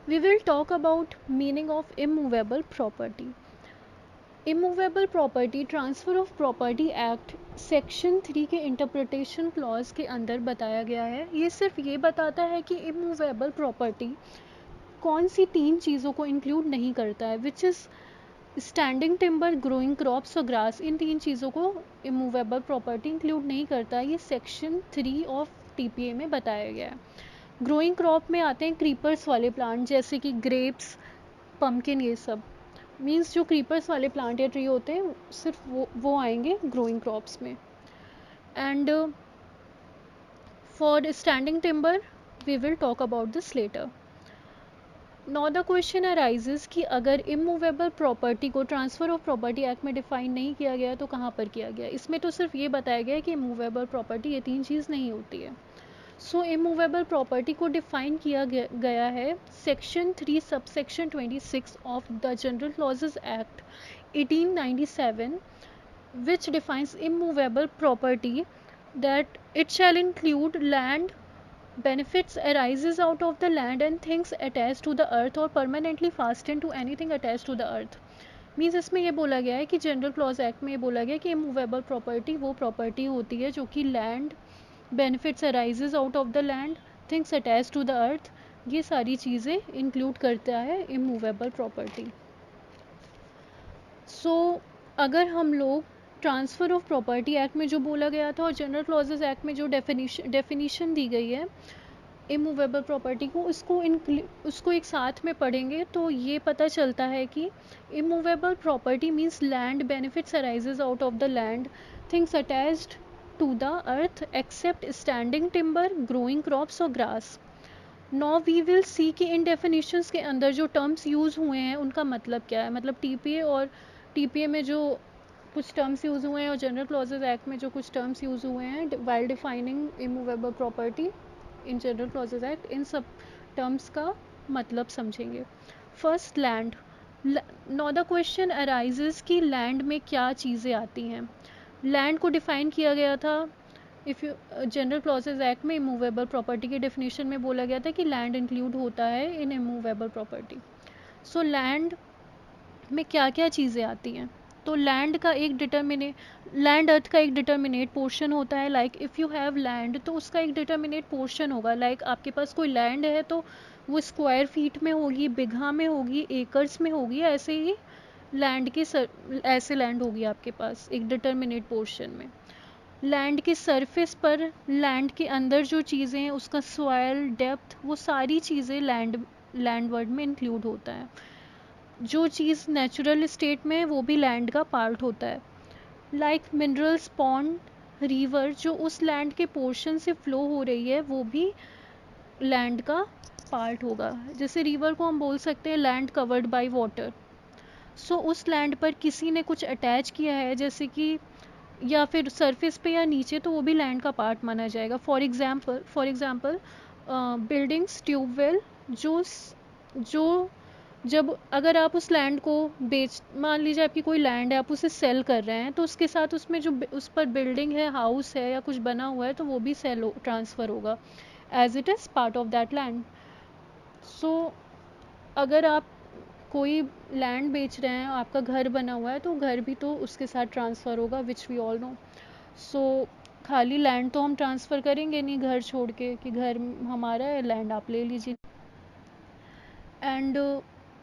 We will talk about meaning of immovable property. Immovable property transfer of property act section 3 के interpretation clause के अंदर बताया गया है। ये सिर्फ ये बताता है कि इमूवेबल प्रॉपर्टी कौन सी 3 चीज़ों को इंक्लूड नहीं करता है, which is standing timber, growing crops और ग्रास। इन 3 चीज़ों को इमूवेबल प्रॉपर्टी इंक्लूड नहीं करता है। ये सेक्शन 3 ऑफ टीपीए में बताया गया है। ग्रोइंग क्रॉप में आते हैं क्रीपर्स वाले प्लांट जैसे कि ग्रेप्स, पम्पकिन, ये सब मीन्स जो क्रीपर्स वाले प्लांट या ट्री होते हैं सिर्फ वो आएंगे ग्रोइंग क्रॉप्स में। And for standing timber we will talk about this later. Now the question arises कि अगर इमूवेबल प्रॉपर्टी को ट्रांसफ़र ऑफ प्रॉपर्टी एक्ट में डिफाइन नहीं किया गया तो कहाँ पर किया गया। इसमें तो सिर्फ ये बताया गया है कि इमूवेबल प्रॉपर्टी ये 3 चीज़ नहीं होती है। सो इमूवेबल प्रॉपर्टी को डिफाइन किया गया है section 3 subsection 26 of the general clauses act 1897, which defines immovable property that it shall include land, benefits arises out of the land and things attached to the earth or permanently fastened to anything attached to the earth। Means इसमें ये बोला गया है कि general clause act में ये बोला गया है कि इमूवेबल प्रॉपर्टी वो प्रॉपर्टी होती है जो कि land, benefits arises out of the land, things attach to the earth, ये सारी चीज़ें इंक्लूड करता है इमूवेबल प्रॉपर्टी। सो अगर हम लोग ट्रांसफ़र ऑफ प्रॉपर्टी एक्ट में जो बोला गया था और जनरल क्लॉजेस एक्ट में जो डेफिनीशन दी गई है इमूवेबल प्रॉपर्टी को, उसको एक साथ में पढ़ेंगे तो ये पता चलता है कि immovable property means land, benefits arises out of the land, things attached to the earth except standing timber, growing crops और grass. Now we will see कि इन डेफिनेशंस के अंदर जो टर्म्स यूज़ हुए हैं उनका मतलब क्या है। मतलब टीपीए और टीपीए में जो कुछ टर्म्स यूज़ हुए हैं और जनरल क्लॉजेज एक्ट में जो कुछ टर्म्स यूज़ हुए हैं while defining immovable property in General Clauses Act, इन सब टर्म्स का मतलब समझेंगे। First land. Now the question arises कि लैंड में क्या चीज़ें आती हैं। लैंड को डिफाइन किया गया था if you general Clauses act में इमूवेबल प्रॉपर्टी के डेफिनेशन में बोला गया था कि लैंड इंक्लूड होता है इन इमूवेबल प्रॉपर्टी। सो लैंड में क्या क्या चीज़ें आती हैं। तो लैंड अर्थ का एक डिटर्मिनेट पोर्शन होता है। Like if you have land तो उसका एक डिटर्मिनेट पोर्शन होगा। लाइक आपके पास कोई लैंड है तो वो स्क्वायर फीट में होगी, बिघा में होगी, एकर्स में होगी, ऐसे ही ऐसे लैंड होगी आपके पास एक डिटर्मिनेट पोर्शन में। लैंड के सरफेस पर, लैंड के अंदर जो चीज़ें हैं उसका सॉइल डेप्थ, वो सारी चीज़ें लैंड वर्ड में इंक्लूड होता है। जो चीज़ नेचुरल स्टेट में है वो भी लैंड का पार्ट होता है। लाइक मिनरल्स, पॉन्ड, रिवर जो उस लैंड के पोर्शन से फ्लो हो रही है वो भी लैंड का पार्ट होगा। जैसे रिवर को हम बोल सकते हैं लैंड कवर्ड बाय वाटर। सो उस लैंड पर किसी ने कुछ अटैच किया है जैसे कि या फिर सरफेस पे या नीचे, तो वो भी लैंड का पार्ट माना जाएगा। फॉर एग्जांपल बिल्डिंग्स, ट्यूबवेल, जो जब अगर आप उस लैंड को मान लीजिए आपकी कोई लैंड है, आप उसे सेल कर रहे हैं तो उसके साथ उसमें जो उस पर बिल्डिंग है, हाउस है या कुछ बना हुआ है तो वो भी सेल ट्रांसफ़र होगा as it is part of that land. So अगर आप कोई लैंड बेच रहे हैं, आपका घर बना हुआ है तो घर भी तो उसके साथ ट्रांसफ़र होगा, विच वी ऑल नो। सो खाली लैंड तो हम ट्रांसफ़र करेंगे नहीं घर छोड़ के कि घर हमारा है, लैंड आप ले लीजिए। And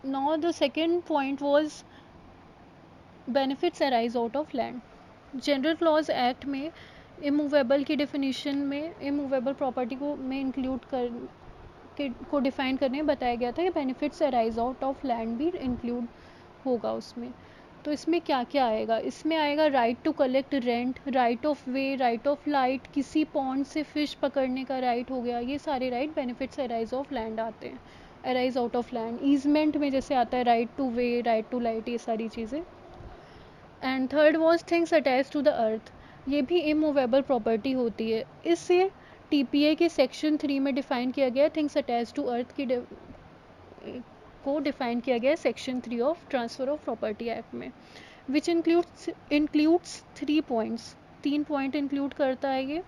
now the second point was benefits arise out of land. General clause act में इमूवेबल की डेफिनेशन में इमूवेबल प्रॉपर्टी को में इंक्लूड को डिफाइन करने में बताया गया था कि benefits arise out of land भी इंक्लूड होगा उसमें। तो इसमें क्या क्या आएगा, इसमें आएगा right to collect rent, right of way, right of light, किसी पॉन्ड से फिश पकड़ने का राइट हो गया, ये सारे right benefits arise of land आते हैं, arise out of land. Easement में जैसे आता है right to way, right to light, ये सारी चीज़ें। And third was things attach to the earth, ये भी इमूवेबल प्रॉपर्टी होती है। इससे टीपीए के सेक्शन 3 में डिफाइन किया गया थिंग्स अटैच टू अर्थ को डिफाइन किया गया section 3 of Transfer of property act में, which includes 3 points, 3 point include करता है ये।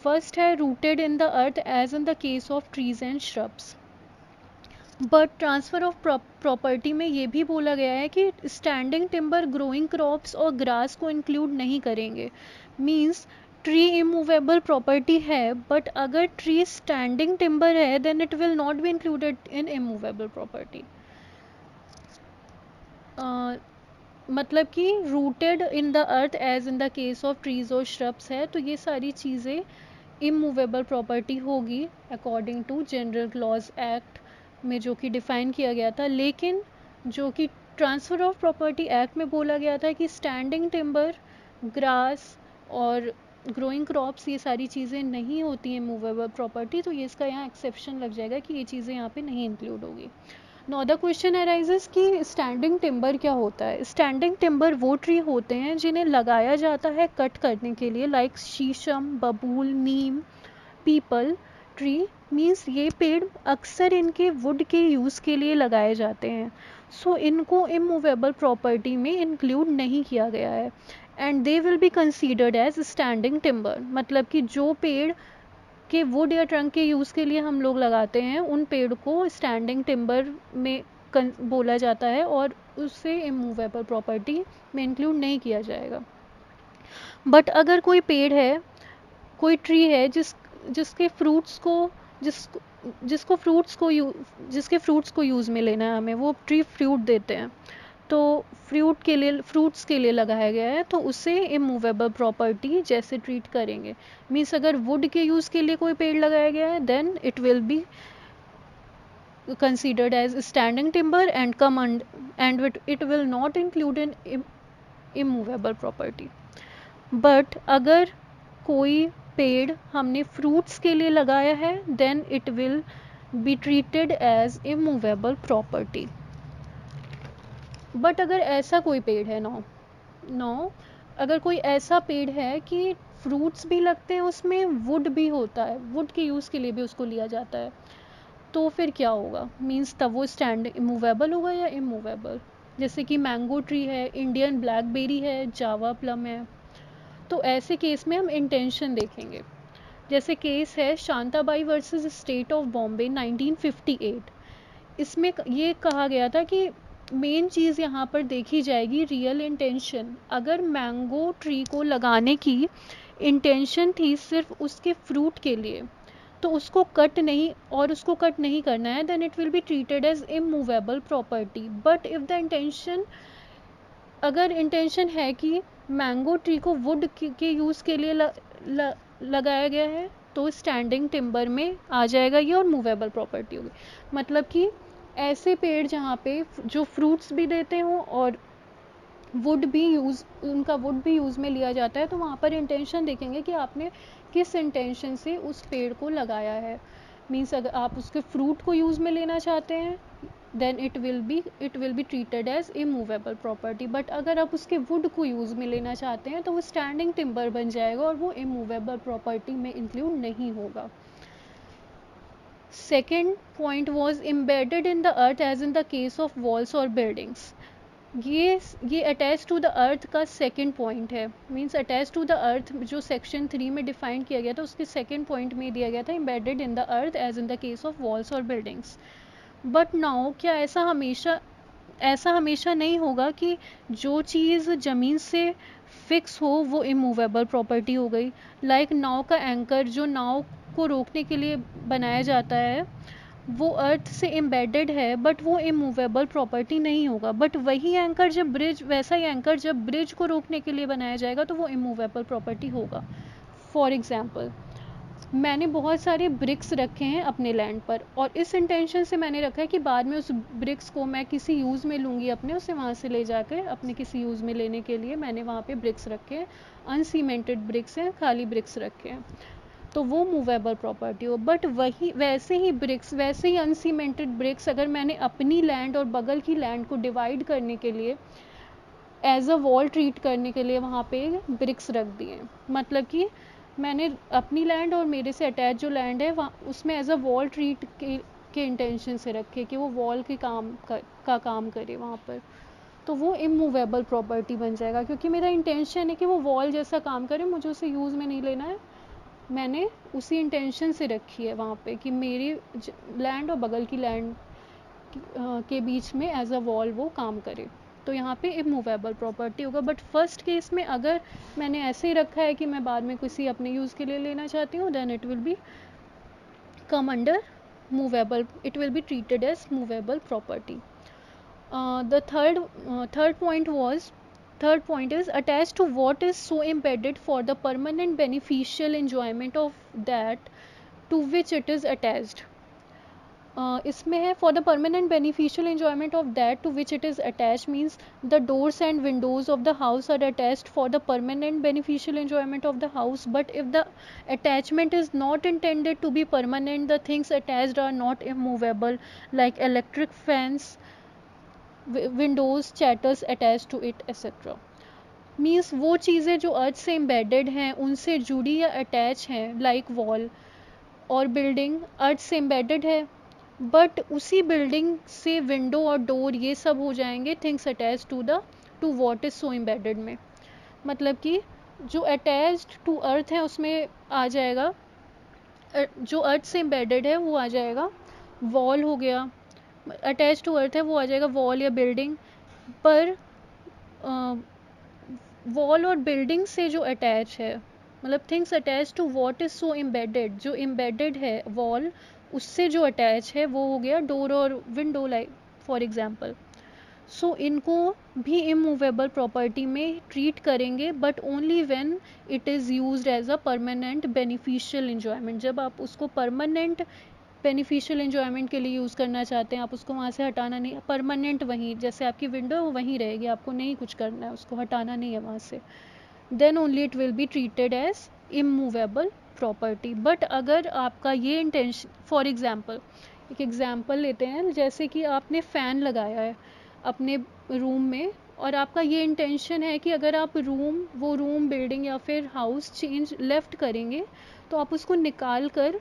फर्स्ट है rooted in the earth as in the case of trees and shrubs. But transfer of property में ये भी बोला गया है कि स्टैंडिंग टिम्बर ग्रोइंग क्रॉप्स और ग्रास को इंक्लूड नहीं करेंगे। मीन्स ट्री इमूवेबल प्रॉपर्टी है, बट अगर ट्री स्टैंडिंग टिम्बर है then it will not be included in immovable property. मतलब कि rooted in the earth as in the case of trees और श्रब्स है, तो ये सारी चीज़ें इमूवेबल प्रॉपर्टी होगी according to general clause act में जो कि डिफ़ाइन किया गया था। लेकिन जो कि ट्रांसफ़र ऑफ प्रॉपर्टी एक्ट में बोला गया था कि स्टैंडिंग टिम्बर, ग्रास और ग्रोइंग क्रॉप्स ये सारी चीज़ें नहीं होती हैं मूवेबल प्रॉपर्टी, तो ये इसका यहाँ एक्सेप्शन लग जाएगा कि ये चीज़ें यहाँ पे नहीं इंक्लूड होगी। नाउ द क्वेश्चन अराइजेस कि स्टैंडिंग टिम्बर क्या होता है। स्टैंडिंग टिम्बर वो ट्री होते हैं जिन्हें लगाया जाता है कट करने के लिए, लाइक शीशम, बबूल, नीम, पीपल ट्री। मीन्स ये पेड़ अक्सर इनके वुड के यूज़ के लिए लगाए जाते हैं, सो इनको इमूवेबल प्रॉपर्टी में इंक्लूड नहीं किया गया है and they will be considered as standing timber. मतलब कि जो पेड़ के वुड या ट्रंक के यूज़ के लिए हम लोग लगाते हैं उन पेड़ को स्टैंडिंग टिम्बर में बोला जाता है और उससे इमूवेबल प्रॉपर्टी में इंक्लूड नहीं किया जाएगा। बट अगर कोई पेड़ है, कोई ट्री है जिसके फ्रूट्स को जिसको फ्रूट्स को यूज़ में लेना है हमें, वो ट्री फ्रूट देते हैं, तो फ्रूट्स के लिए लगाया गया है, तो उसे इमूवेबल प्रॉपर्टी जैसे ट्रीट करेंगे। मीन्स अगर वुड के यूज़ के लिए कोई पेड़ लगाया गया है then it will be considered as standing timber and it will not include in immovable property. But अगर कोई पेड़ हमने फ्रूट्स के लिए लगाया है then it will be treated as immovable property. But अगर ऐसा कोई पेड़ है नो अगर कोई ऐसा पेड़ है कि फ्रूट्स भी लगते हैं, उसमें वुड भी होता है, वुड के यूज़ के लिए भी उसको लिया जाता है, तो फिर क्या होगा। मीन्स तब वो स्टैंड इमूवेबल होगा या इमूवेबल। जैसे कि मैंगो ट्री है, इंडियन ब्लैकबेरी है, जावा प्लम है, तो ऐसे केस में हम इंटेंशन देखेंगे। जैसे केस है Shantabai versus state of Bombay 1958। इसमें ये कहा गया था कि मेन चीज़ यहाँ पर देखी जाएगी रियल इंटेंशन। अगर मैंगो ट्री को लगाने की इंटेंशन थी सिर्फ उसके फ्रूट के लिए, तो उसको कट नहीं करना है, then it will be treated as immovable property. But if the intention अगर इंटेंशन है कि मैंगो ट्री को वुड के यूज़ के लिए लगाया गया है, तो स्टैंडिंग टिम्बर में आ जाएगा ये और मूवेबल प्रॉपर्टी होगी। मतलब कि ऐसे पेड़ जहाँ पे जो फ्रूट्स भी देते हों और उनका वुड भी यूज़ में लिया जाता है, तो वहाँ पर इंटेंशन देखेंगे कि आपने किस इंटेंशन से उस पेड़ को लगाया है। मीन्स अगर आप उसके फ्रूट को यूज़ में लेना चाहते हैं then it will be treated as immovable property. But अगर आप उसके वुड को यूज़ में लेना चाहते हैं तो वो स्टैंडिंग टिम्बर बन जाएगा और वो इमूवेबल प्रॉपर्टी में इंक्लूड नहीं होगा। Second point was embedded in the earth as in the case of walls और बिल्डिंग्स। ये अटैच टू द अर्थ का सेकेंड पॉइंट है। Means attach to the earth जो सेक्शन 3 में डिफाइन किया गया था उसके सेकेंड पॉइंट में दिया गया था embedded in the earth as in the case of walls और बिल्डिंग्स। बट नाउ क्या ऐसा हमेशा नहीं होगा कि जो चीज़ ज़मीन से फिक्स हो वो इमूवेबल प्रॉपर्टी हो गई। लाइक नाव का एंकर जो नाव को रोकने के लिए बनाया जाता है वो अर्थ से एम्बेडेड है, बट वो इमूवेबल प्रॉपर्टी नहीं होगा। बट वैसा ही एंकर जब ब्रिज को रोकने के लिए बनाया जाएगा तो वो इमूवेबल प्रॉपर्टी होगा। फॉर एग्जाम्पल, मैंने बहुत सारे ब्रिक्स रखे हैं अपने लैंड पर और इस इंटेंशन से मैंने रखा है कि बाद में उस ब्रिक्स को मैं किसी यूज़ में लूँगी अपने, उसे वहाँ से ले जाकर अपने किसी यूज़ में लेने के लिए मैंने वहाँ पे ब्रिक्स रखे हैं। अनसीमेंटेड ब्रिक्स हैं, खाली ब्रिक्स रखे हैं, तो वो मूवेबल प्रॉपर्टी हो। बट वैसे ही अनसीमेंटेड ब्रिक्स अगर मैंने अपनी लैंड और बगल की लैंड को डिवाइड करने के लिए एज अ वॉल ट्रीट करने के लिए वहाँ पे ब्रिक्स रख दिए, मतलब कि मैंने अपनी लैंड और मेरे से अटैच जो लैंड है वहाँ उसमें एज अ वॉल ट्रीट के इंटेंशन से रखे कि वो वॉल के का काम करे वहाँ पर, तो वो इमूवेबल प्रॉपर्टी बन जाएगा। क्योंकि मेरा इंटेंशन है कि वो वॉल जैसा काम करे, मुझे उसे यूज़ में नहीं लेना है, मैंने उसी इंटेंशन से रखी है वहाँ पे कि मेरी लैंड और बगल की लैंड के बीच में एज अ वॉल वो काम करे, तो यहाँ पे इमूवेबल प्रॉपर्टी होगा। बट फर्स्ट केस में अगर मैंने ऐसे ही रखा है कि मैं बाद में किसी अपने यूज़ के लिए लेना चाहती हूँ, then it will be come under movable, it will be treated as movable property. The third point is attached to what is so embedded for the permanent beneficial enjoyment of that to which it is attached. इसमें है for the permanent beneficial enjoyment of that to which it is attached means the doors and windows of the house are attached for the permanent beneficial enjoyment of the house, but if the attachment is not intended to be permanent, the things attached are not immovable, like electric fans, windows, chatters attached to it, etc. Means वो चीज़ें जो अर्थ से embedded हैं, उनसे जुड़ी या attach हैं, like wall और बिल्डिंग अर्थ से एम्बेडेड है, बट उसी बिल्डिंग से विंडो और डोर ये सब हो जाएंगे things attach to what is so embedded में। मतलब कि जो अटैच्ड टू अर्थ है उसमें आ जाएगा, जो अर्थ से एम्बेडेड है वो आ जाएगा वॉल हो गया, अटैच टू अर्थ है वो आ जाएगा वॉल या बिल्डिंग, पर वॉल और बिल्डिंग से जो अटैच है, मतलब things attach to what is so embedded, जो एम्बेडेड है वॉल उससे जो अटैच है वो हो गया डोर और window, like for example. So इनको भी इमूवेबल प्रॉपर्टी में ट्रीट करेंगे, but only when it is used as a permanent beneficial enjoyment. जब आप उसको परमानेंट बेनिफिशियल एंजॉयमेंट के लिए यूज़ करना चाहते हैं, आप उसको वहाँ से हटाना नहीं, परमानेंट वहीं, जैसे आपकी विंडो वहीं रहेगी, आपको नहीं कुछ करना है, उसको हटाना नहीं है वहाँ से, then only it will be treated as immovable property. But अगर आपका ये इंटेंशन, फॉर एग्जांपल एक एग्जांपल लेते हैं, जैसे कि आपने फ़ैन लगाया है अपने रूम में और आपका ये इंटेंशन है कि अगर आप वो रूम बिल्डिंग या फिर हाउस चेंज लेफ़्ट करेंगे तो आप उसको निकाल कर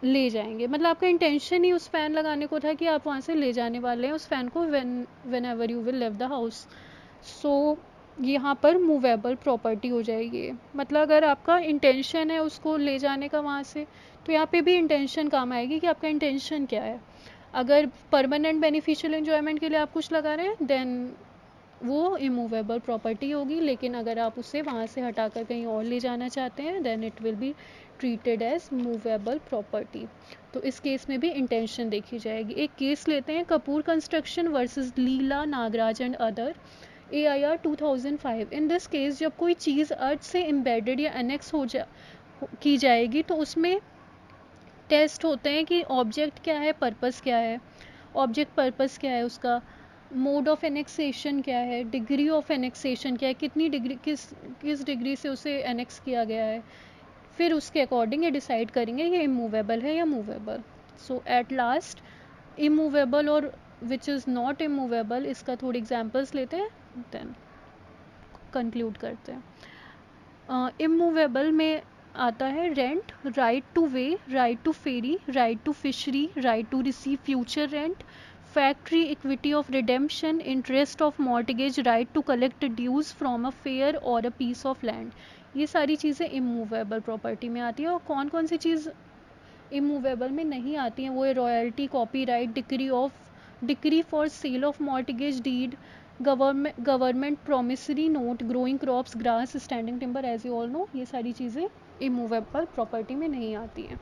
ले जाएंगे, मतलब आपका इंटेंशन ही उस फ़ैन लगाने को था कि आप वहाँ से ले जाने वाले हैं उस फ़ैन को whenever you will leave the house. So यहाँ पर मूवेबल प्रॉपर्टी हो जाएगी। मतलब अगर आपका इंटेंशन है उसको ले जाने का वहाँ से, तो यहाँ पे भी इंटेंशन काम आएगी कि आपका इंटेंशन क्या है। अगर परमानेंट बेनिफिशियल एंजॉयमेंट के लिए आप कुछ लगा रहे हैं देन वो इमूवेबल प्रॉपर्टी होगी, लेकिन अगर आप उसे वहाँ से हटाकर कहीं और ले जाना चाहते हैं then it will be treated as movable property. तो इस केस में भी इंटेंशन देखी जाएगी। एक केस लेते हैं, Kapoor construction versus Leela Nagaraj and other, AIR 2005। In this case जब कोई चीज़ अर्थ से एम्बेडेड या एनेक्स की जाएगी तो उसमें टेस्ट होते हैं कि ऑब्जेक्ट क्या है, पर्पस क्या है, ऑब्जेक्ट पर्पस क्या है उसका, मोड ऑफ एनेक्सेशन क्या है, डिग्री ऑफ एनेक्सेशन क्या है, कितनी डिग्री किस डिग्री से उसे एनेक्स किया गया है, फिर उसके अकॉर्डिंग ये डिसाइड करेंगे ये इमूवेबल है या movable. So at last immovable और विच इज़ नॉट इमूवेबल, इसका थोड़ी एग्जांपल्स लेते हैं देन कंक्लूड करते हैं। इमूवेबल में आता है rent, right to way, right to ferry, right to fishery, right to receive future rent, factory equity of redemption, interest of mortgage, right to collect dues from a fair और a piece of land. ये सारी चीज़ें immovable property में आती है। और कौन कौन सी चीज़ इमूवेबल में नहीं आती हैं वो है royalty, copyright, decree for sale of mortgage deed, government promissory note, growing crops, grass, standing timber, as you all know ये सारी चीज़ें इमूवेबल प्रॉपर्टी में नहीं आती हैं।